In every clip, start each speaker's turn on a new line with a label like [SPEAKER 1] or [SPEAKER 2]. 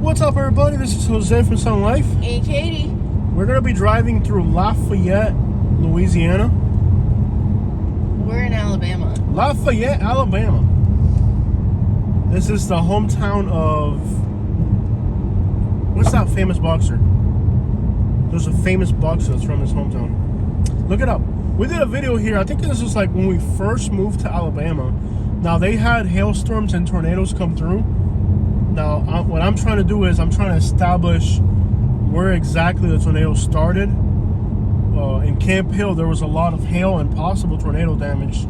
[SPEAKER 1] What's up, everybody? This is Jose from Sun Life.
[SPEAKER 2] Hey, Katie.
[SPEAKER 1] We're going to be driving through Lafayette, Louisiana.
[SPEAKER 2] We're in Alabama.
[SPEAKER 1] Lafayette, Alabama. This is the hometown of... What's that famous boxer? There's a famous boxer that's from this hometown. Look it up. We did a video here. I think this was like when we first moved to Alabama. Now, they had hailstorms and tornadoes come through. Now, what I'm trying to do is I'm trying to establish where exactly the tornado started. In Camp Hill, there was a lot of hail and possible tornado damage.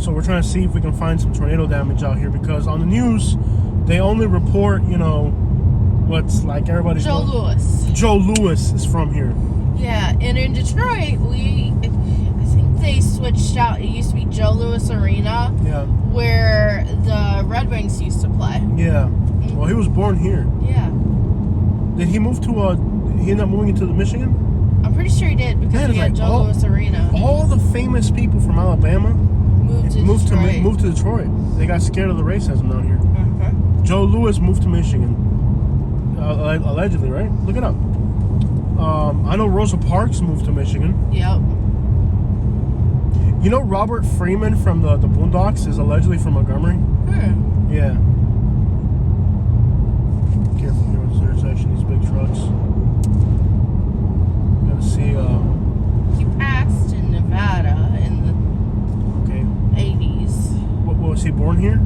[SPEAKER 1] So we're trying to see if we can find some tornado damage out here, because on the news, they only report, you know, what's like everybody's...
[SPEAKER 2] Joe Louis.
[SPEAKER 1] Joe Louis is from here.
[SPEAKER 2] Yeah, and in Detroit, I think they switched out. It used to be Joe Louis Arena.
[SPEAKER 1] Yeah.
[SPEAKER 2] Where the Red Wings used to play.
[SPEAKER 1] Yeah. Well, he was born here.
[SPEAKER 2] Yeah.
[SPEAKER 1] Did he move to, he ended up moving into Michigan?
[SPEAKER 2] I'm pretty sure he did, because he had
[SPEAKER 1] like
[SPEAKER 2] Joe Louis Arena.
[SPEAKER 1] All the famous people from Alabama moved to Detroit. They got scared of the racism down here.
[SPEAKER 2] Uh-huh.
[SPEAKER 1] Joe Louis moved to Michigan. Allegedly, right? Look it up. I know Rosa Parks moved to Michigan.
[SPEAKER 2] Yep.
[SPEAKER 1] You know Robert Freeman from the Boondocks is allegedly from Montgomery? Yeah. Careful here with this intersection, these big trucks. You gotta see,
[SPEAKER 2] He passed in Nevada in the 80s.
[SPEAKER 1] What was he born here?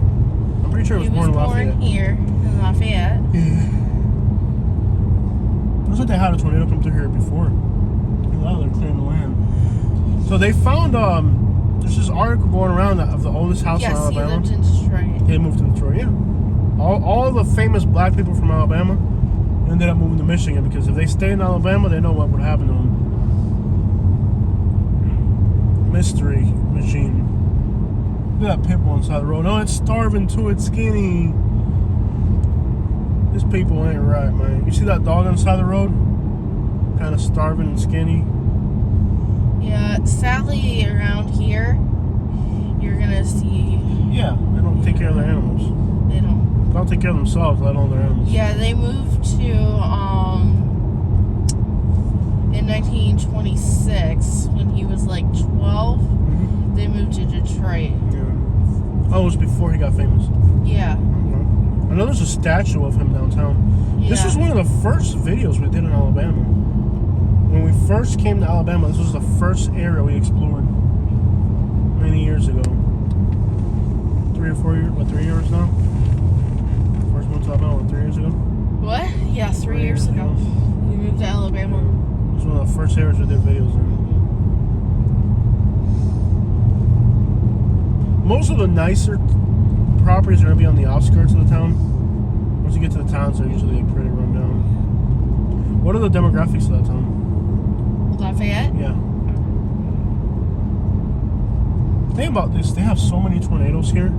[SPEAKER 1] I'm pretty sure he was born in Lafayette.
[SPEAKER 2] He was born here in Lafayette.
[SPEAKER 1] Yeah. Looks like they had a tornado come through here before. Now they're clearing the land. So they found, there's this article going around of the oldest house in Alabama.
[SPEAKER 2] Yes, he lived in Detroit.
[SPEAKER 1] They moved to Detroit, yeah. All the famous black people from Alabama ended up moving to Michigan, because if they stayed in Alabama, they know what would happen to them. Mystery machine. Look at that pit bull inside the road. Oh, it's starving too. It's skinny. These people ain't right, man. You see that dog on the side of the road? Kind of starving and skinny.
[SPEAKER 2] Yeah, sadly, around here, you're gonna see...
[SPEAKER 1] Yeah, they don't take care of their animals.
[SPEAKER 2] They don't.
[SPEAKER 1] They don't take care of themselves, let alone their animals.
[SPEAKER 2] Yeah, they moved to, in 1926, when he was like 12, they moved to Detroit.
[SPEAKER 1] Yeah. Oh, it was before he got famous.
[SPEAKER 2] Yeah.
[SPEAKER 1] I know there's a statue of him downtown. Yeah. This was one of the first videos we did in Alabama. When we first came to Alabama, this was the first area we explored many years ago. 3 or 4 years, what, 3 years now? First one to Alabama, what, 3 years ago?
[SPEAKER 2] What? Yeah, 3 years ago. We moved to Alabama.
[SPEAKER 1] It was one of the first areas we did videos in. Most of the nicer properties are going to be on the outskirts of the town. Once you get to the towns, they're usually pretty run down. What are the demographics of that town?
[SPEAKER 2] Lafayette?
[SPEAKER 1] Yeah. Think about this. They have so many tornadoes here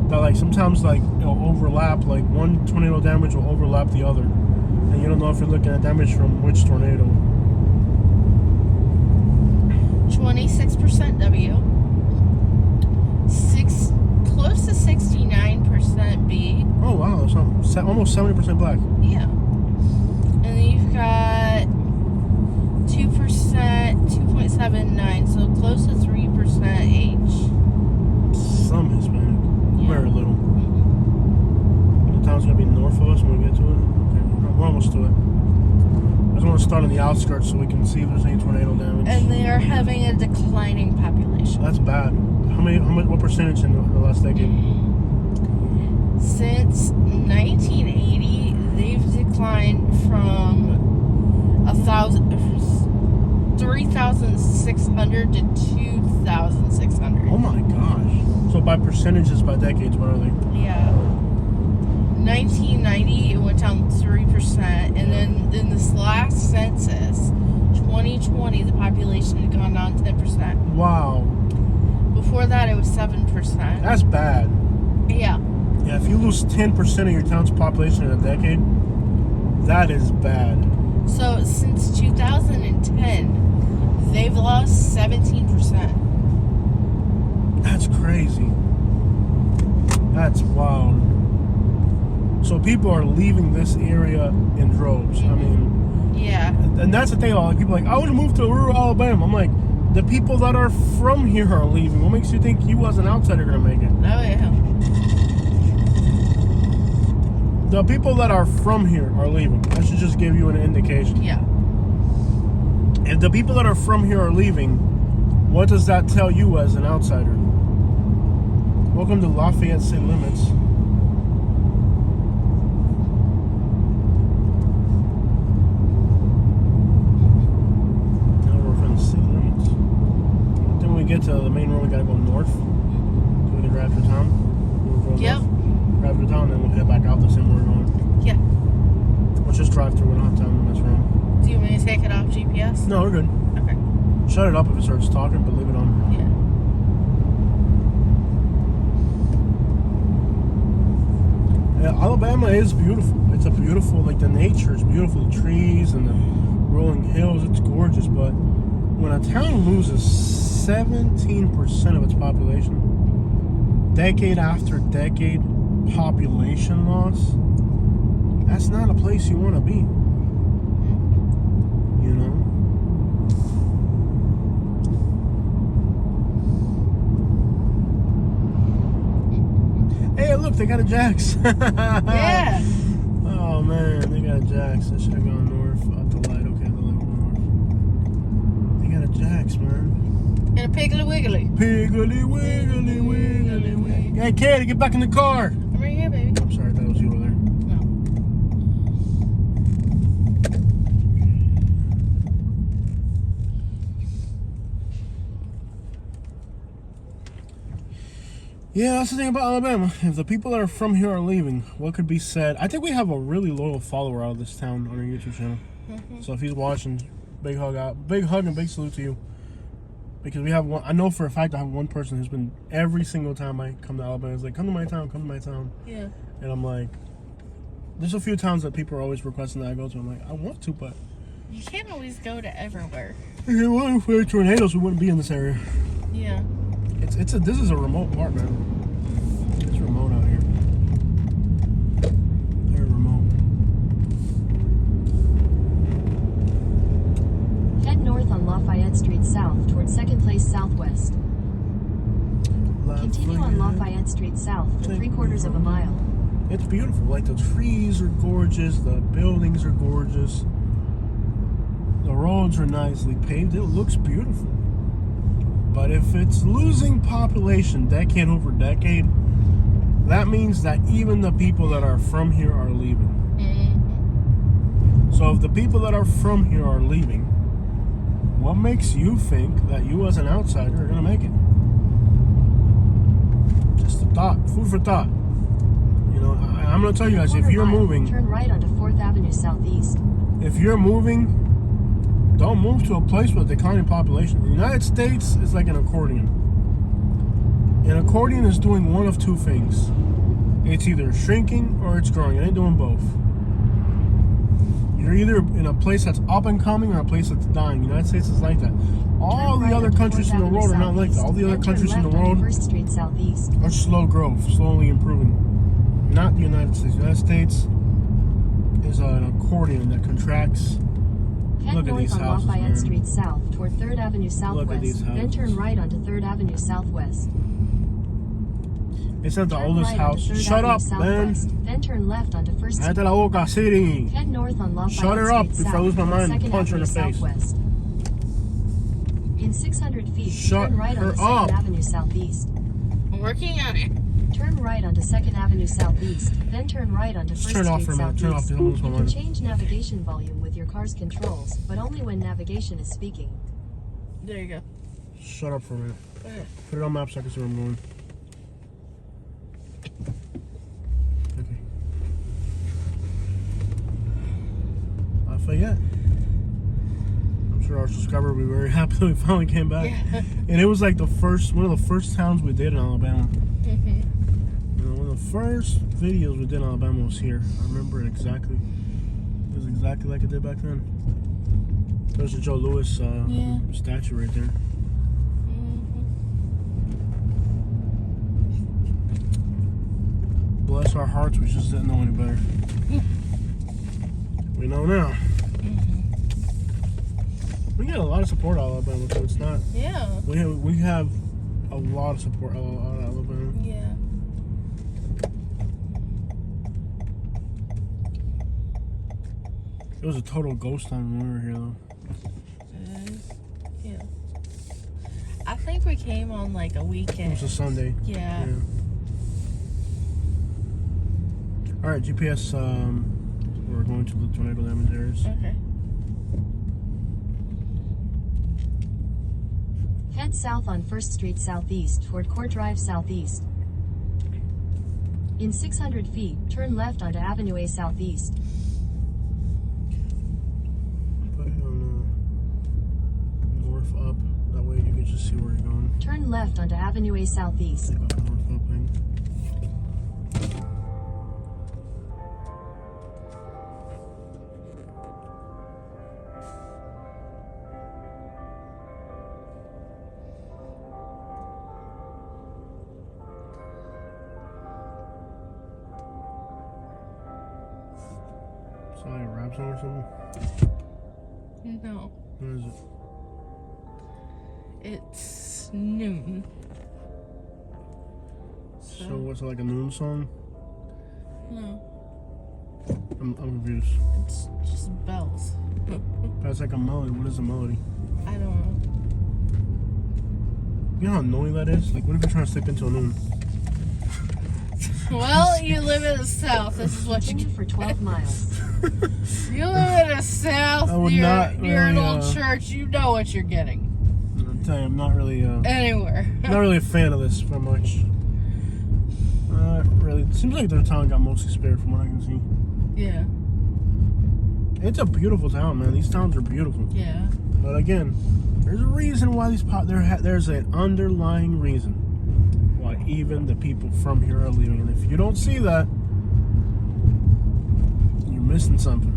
[SPEAKER 1] that, like, sometimes, like, it'll overlap. Like, one tornado damage will overlap the other. And you don't know if you're looking at damage from which tornado.
[SPEAKER 2] 26% W. Close to 69% B.
[SPEAKER 1] Oh, wow. That's almost 70% black.
[SPEAKER 2] Yeah. And then you've got 2%, 2.79, so close to 3% H.
[SPEAKER 1] Some Hispanic. Yeah. Very little. The town's going to be north of us when we get to it. Okay. We're almost to it. I just want to start on the outskirts so we can see if there's any tornado damage.
[SPEAKER 2] And they are having a declining population.
[SPEAKER 1] That's bad. What percentage in the last decade?
[SPEAKER 2] Since 1980, they've declined from 3,600 to 2,600.
[SPEAKER 1] Oh my gosh. So by percentages, by decades, what are they?
[SPEAKER 2] Yeah. 1990, it went down 3%. And then in this last census, 2020, the population had gone down 10%.
[SPEAKER 1] Wow.
[SPEAKER 2] Before that, it was 7%.
[SPEAKER 1] That's bad.
[SPEAKER 2] Yeah.
[SPEAKER 1] Yeah, if you lose 10% of your town's population in a decade, that is bad.
[SPEAKER 2] So since 2010, they've lost 17%.
[SPEAKER 1] That's crazy. That's wild. So people are leaving this area in droves. I mean,
[SPEAKER 2] Yeah.
[SPEAKER 1] and that's the thing. Like people are like, I want to move to rural Alabama. I'm like, the people that are from here are leaving. What makes you think you as an outsider are gonna make it?
[SPEAKER 2] Oh yeah.
[SPEAKER 1] The people that are from here are leaving. That should just give you an indication.
[SPEAKER 2] Yeah.
[SPEAKER 1] If the people that are from here are leaving, what does that tell you as an outsider? Welcome to Lafayette city limits. Now we're from the city limits. Then when we get to the main road, we gotta go north. So we can drive through town. We'll go
[SPEAKER 2] Yep.
[SPEAKER 1] north, drive through town, then we'll head back out the same way we're going.
[SPEAKER 2] Yeah.
[SPEAKER 1] Let's just drive through. We don't have time to mess around.
[SPEAKER 2] Do you want me to take it off GPS?
[SPEAKER 1] No, we're good.
[SPEAKER 2] Okay.
[SPEAKER 1] Shut it up if it starts talking, but leave it on.
[SPEAKER 2] Yeah.
[SPEAKER 1] Yeah, Alabama is beautiful. It's a beautiful, like the nature is beautiful. The trees and the rolling hills, it's gorgeous. But when a town loses 17% of its population, decade after decade, population loss, that's not a place you want to be. You know? Hey, look, they got a Jax.
[SPEAKER 2] Yeah.
[SPEAKER 1] Oh man, they got a Jax. I should have gone north at the light. Okay, the light went north. They got a Jax, man.
[SPEAKER 2] And a Piggly Wiggly.
[SPEAKER 1] Piggly wiggly wiggly wiggly. Hey, Katie, get back in the car.
[SPEAKER 2] I'm right here, baby.
[SPEAKER 1] I'm sorry, I thought it was you over there.
[SPEAKER 2] No.
[SPEAKER 1] Yeah, that's the thing about Alabama. If the people that are from here are leaving, what could be said? I think we have a really loyal follower out of this town on our YouTube channel. So if he's watching, big hug out, big hug and big salute to you. Because we have one, I know for a fact I have one person who's been every single time I come to Alabama, is like, come to my town, come to my town.
[SPEAKER 2] Yeah.
[SPEAKER 1] And I'm like, there's a few towns that people are always requesting that I go to. I'm like, I want to, but
[SPEAKER 2] You can't always go to everywhere.
[SPEAKER 1] well, if we had tornadoes, we wouldn't be in this area.
[SPEAKER 2] Yeah.
[SPEAKER 1] This is a remote part, man. It's remote out here. Very remote.
[SPEAKER 3] Head north on Lafayette Street south toward 2nd Place Southwest. Continue on Lafayette Street south for 3/4 of a mile.
[SPEAKER 1] It's beautiful. Like the trees are gorgeous, the buildings are gorgeous, the roads are nicely paved. It looks beautiful. But if it's losing population decade over decade, that means that even the people that are from here are leaving. So if the people that are from here are leaving, what makes you think that you as an outsider are going to make it? Just a thought, food for thought. You know, I'm going to tell you guys, if you're moving,
[SPEAKER 3] Turn right onto 4th Avenue Southeast.
[SPEAKER 1] if you're moving, don't move to a place with a declining population. The United States is like an accordion. An accordion is doing one of two things. It's either shrinking or it's growing. It ain't doing both. You're either in a place that's up and coming or a place that's dying. The United States is like that. All the other countries in the world are not like that. All the other countries in the world
[SPEAKER 3] 1st Street Southeast.
[SPEAKER 1] are slow growth, slowly improving. Not the United States. The United States is an accordion that contracts.
[SPEAKER 3] Head
[SPEAKER 1] Look at
[SPEAKER 3] north
[SPEAKER 1] these
[SPEAKER 3] on
[SPEAKER 1] houses,
[SPEAKER 3] Lafayette
[SPEAKER 1] man.
[SPEAKER 3] Street south toward 3rd Avenue
[SPEAKER 1] Look at these
[SPEAKER 3] Southwest. Then turn
[SPEAKER 1] houses.
[SPEAKER 3] right onto 3rd Avenue Southwest.
[SPEAKER 1] It's not the
[SPEAKER 3] Turn
[SPEAKER 1] oldest
[SPEAKER 3] right
[SPEAKER 1] house.
[SPEAKER 3] onto 3rd
[SPEAKER 1] Shut
[SPEAKER 3] Avenue
[SPEAKER 1] up, man.
[SPEAKER 3] Southwest. Then turn left onto 1st
[SPEAKER 1] Cállate la boca, City.
[SPEAKER 3] Head north on Lafayette
[SPEAKER 1] Shut her up
[SPEAKER 3] Street
[SPEAKER 1] before I lose my
[SPEAKER 3] south
[SPEAKER 1] mind and
[SPEAKER 3] toward
[SPEAKER 1] punch her in the
[SPEAKER 3] 2nd
[SPEAKER 1] face.
[SPEAKER 3] Avenue Southwest. In 600 feet,
[SPEAKER 1] Shut
[SPEAKER 3] turn right
[SPEAKER 1] her
[SPEAKER 3] onto 2nd
[SPEAKER 1] up.
[SPEAKER 3] Avenue Southeast.
[SPEAKER 2] I'm working on it.
[SPEAKER 3] Turn right onto 2nd Avenue Southeast, then turn right onto 1st
[SPEAKER 1] turn it off
[SPEAKER 3] Street
[SPEAKER 1] for a minute. Turn it off,
[SPEAKER 3] Southeast.
[SPEAKER 1] because I'm losing my
[SPEAKER 3] You can
[SPEAKER 1] mind.
[SPEAKER 3] change navigation volume with your car's controls, but only when navigation is speaking.
[SPEAKER 2] There you go.
[SPEAKER 1] Shut up for a minute.
[SPEAKER 2] Go ahead.
[SPEAKER 1] Put it on maps so I can see where I'm going. Okay. Lafayette. I'm sure our subscriber will be very happy that we finally came back.
[SPEAKER 2] Yeah.
[SPEAKER 1] And it was like one of the first towns we did in Alabama. You know, one of the first videos we did in Alabama was here. I remember it exactly. It was exactly like it did back then. There's a Joe Louis statue right there. Bless our hearts, we just didn't know any better. We know now. We get a lot of support out of Alabama, so it's not.
[SPEAKER 2] Yeah.
[SPEAKER 1] We have a lot of support out of Alabama.
[SPEAKER 2] Yeah.
[SPEAKER 1] It was a total ghost town when we were here, though.
[SPEAKER 2] Yeah. I think we came on like a weekend.
[SPEAKER 1] It was a Sunday.
[SPEAKER 2] Yeah.
[SPEAKER 1] All right, GPS. We're going to the tornado damage areas.
[SPEAKER 2] Okay.
[SPEAKER 3] Head south on 1st Street Southeast toward Court Drive Southeast. In 600 feet, turn left onto Avenue A Southeast.
[SPEAKER 1] Put it on north up. That way you can just see where you're going.
[SPEAKER 3] Turn left onto Avenue A Southeast.
[SPEAKER 1] Take off the north up thing. Sound like a rap song or something?
[SPEAKER 2] No.
[SPEAKER 1] What is it?
[SPEAKER 2] It's noon.
[SPEAKER 1] So what's it, like a noon song?
[SPEAKER 2] No.
[SPEAKER 1] I'm confused.
[SPEAKER 2] It's just bells.
[SPEAKER 1] That's like a melody. What is a melody?
[SPEAKER 2] I don't know.
[SPEAKER 1] You know how annoying that is? Like, what if you're trying to slip into a noon?
[SPEAKER 2] Well, you live in the south. This is what you
[SPEAKER 3] Continue
[SPEAKER 2] get.
[SPEAKER 3] for 12 miles.
[SPEAKER 2] You live in the south.
[SPEAKER 1] I would
[SPEAKER 2] You're
[SPEAKER 1] not
[SPEAKER 2] near an
[SPEAKER 1] really,
[SPEAKER 2] old church. You know what you're getting.
[SPEAKER 1] I'm telling you, I'm not really,
[SPEAKER 2] Anywhere.
[SPEAKER 1] not really a fan of this very much. Really. It seems like their town got mostly spared from what I can see.
[SPEAKER 2] Yeah.
[SPEAKER 1] It's a beautiful town, man. These towns are beautiful.
[SPEAKER 2] Yeah.
[SPEAKER 1] But again, there's a reason why there's an underlying reason why even the people from here are leaving. And if you don't see that, you're missing something.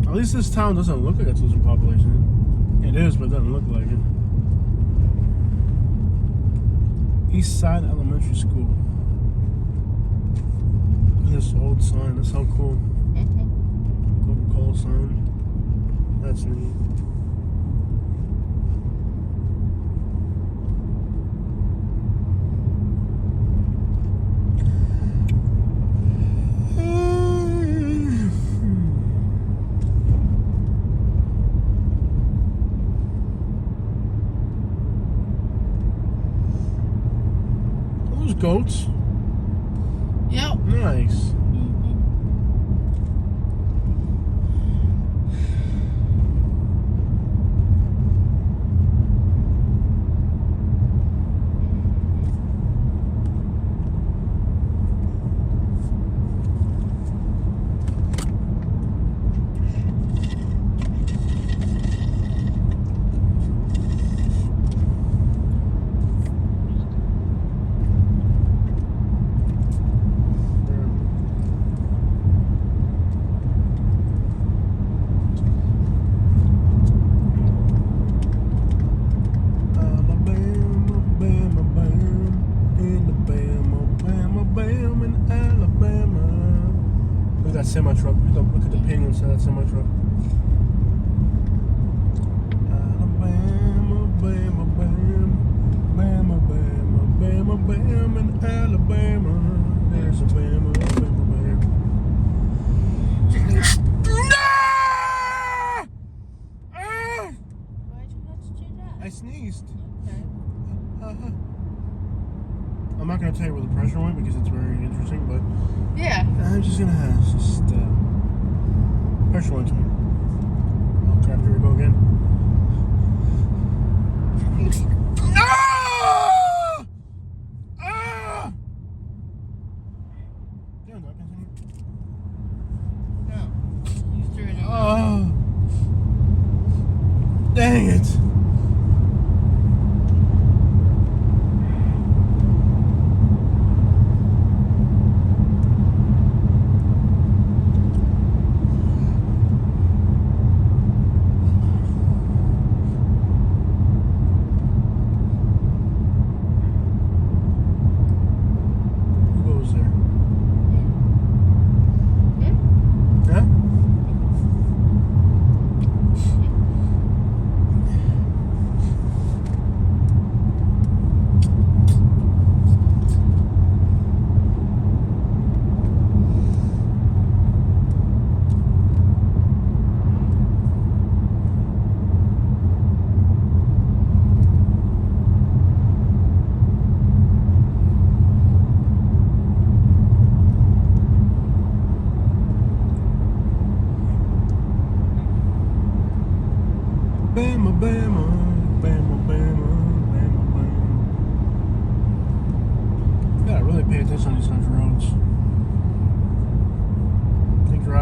[SPEAKER 1] At least this town doesn't look like it's losing population. It is, but it doesn't look like it. East Side Elementary School. This old sign, that's so cool. Coca-Cola sign. That's neat. Those goats.
[SPEAKER 2] Yep.
[SPEAKER 1] Nice. Semi truck. Look at the pinion inside that semi truck. Alabama, Bama, Bam, Bama, Bama, Bama, Bam, in Alabama. There's a Bama, Bama, Bam.
[SPEAKER 2] Why'd you have to do that?
[SPEAKER 1] I sneezed.
[SPEAKER 2] Okay.
[SPEAKER 1] I'm not gonna tell you where the pressure went because it's very interesting, but
[SPEAKER 2] Yeah.
[SPEAKER 1] I'm just gonna pressure went to me. Oh crap, here we go again. Ah! Ah! Yeah, no, continue.
[SPEAKER 2] No. You threw it in.
[SPEAKER 1] Oh, dang it.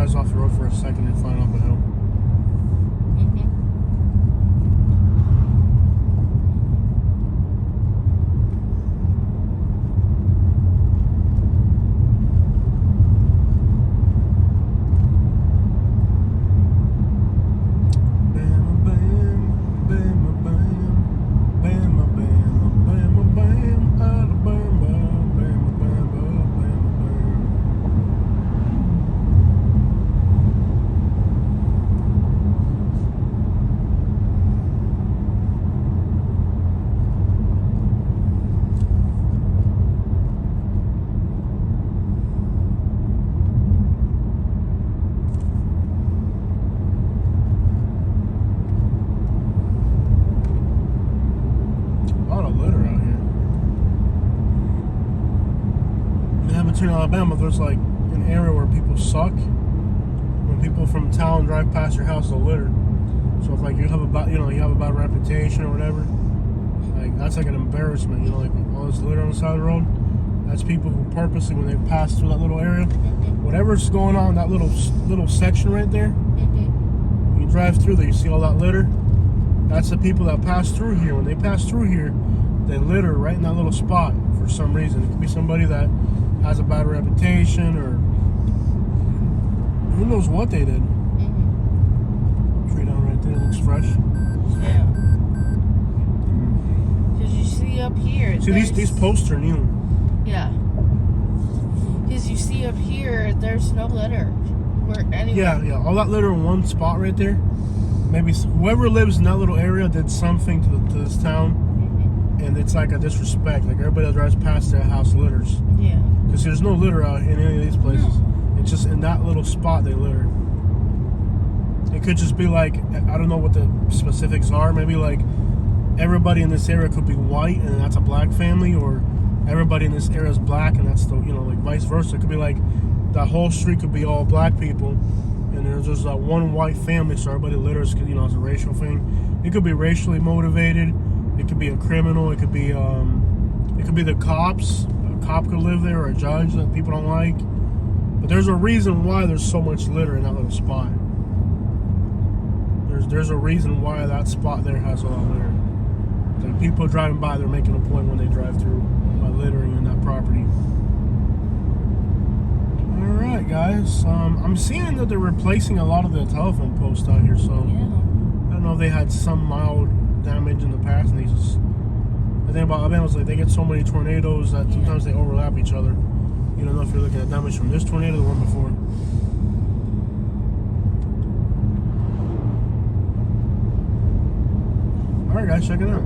[SPEAKER 1] drives off the road for a second and flying off a hill. In Alabama, there's like an area where people suck. When people from town drive past your house, they'll litter. So if like you have a bad, you have a bad reputation or whatever, like that's like an embarrassment. Like all this litter on the side of the road. That's people who purposely, when they pass through that little area, whatever's going on, that little section right there. You drive through there, you see all that litter. That's the people that pass through here. When they pass through here, they litter right in that little spot for some reason. It could be somebody that has a bad reputation, or who knows what they did. Tree down right there, looks fresh.
[SPEAKER 2] Yeah. Because you see up here.
[SPEAKER 1] See, these posts are new.
[SPEAKER 2] Yeah. Because you see up here, there's no litter.
[SPEAKER 1] Yeah. All that litter in one spot right there. Maybe whoever lives in that little area did something to this town, and it's like a disrespect. Like everybody that drives past their house litters.
[SPEAKER 2] Yeah.
[SPEAKER 1] Because there's no litter out in any of these places. No. It's just in that little spot they litter. It could just be like, I don't know what the specifics are. Maybe like everybody in this area could be white and that's a black family, or everybody in this area is black and that's the, like vice versa. It could be like that whole street could be all black people and there's just that one white family, so everybody litters, it's a racial thing. It could be racially motivated. It could be a criminal. It could be the cops. A cop could live there, or a judge that people don't like. But there's a reason why there's so much litter in that little spot. There's a reason why that spot there has a lot of litter. Like people driving by, they're making a point when they drive through by littering in that property. All right, guys. I'm seeing that they're replacing a lot of the telephone posts out here. So
[SPEAKER 2] yeah.
[SPEAKER 1] I don't know if they had some mild damage in the past, and the thing about Alabama is like they get so many tornadoes that sometimes they overlap each other. You don't know if you're looking at damage from this tornado or the one before. All right, guys, check it out.